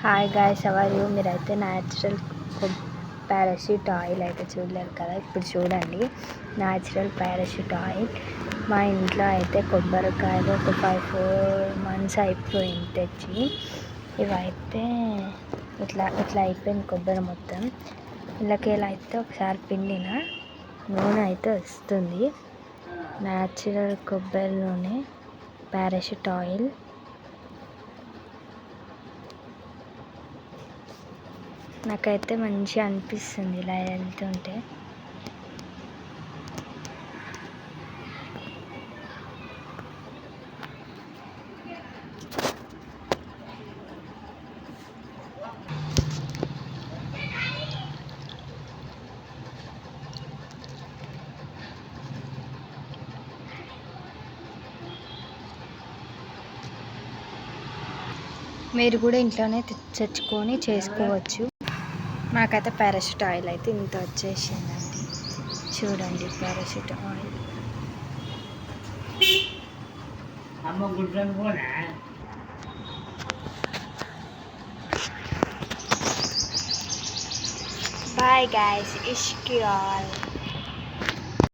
Hi guys, how are you. మీరైతే natural parachute oil అయితే చూడలేరు కదా, ఇప్పుడు చూడండి. న్యాచురల్ పారాషూట్ ఆయిల్ మా ఇంట్లో అయితే కొబ్బరికాయలు ఒక 5-4 months అయిపోయింది తెచ్చి. ఇవైతే ఇట్లా అయిపోయింది కొబ్బరి మొత్తం. ఇళ్ళకేలా అయితే ఒకసారి పిండిన నూనె అయితే వస్తుంది. న్యాచురల్ కొబ్బరి నూనె పారాషూట్ ఆయిల్. నాకైతే మంచిగా అనిపిస్తుంది ఇలా వెళ్తుంటే. మీరు కూడా ఇంట్లోనే తెచ్చుకొని చేసుకోవచ్చు. నాకైతే పారాషూట్ ఆయిల్ అయితే ఇంత వచ్చేసిందండి. చూడండి పారాషూట్ ఆయిల్. బాయ్ గాయ్స్, ఇష్క్ యూ ఆల్.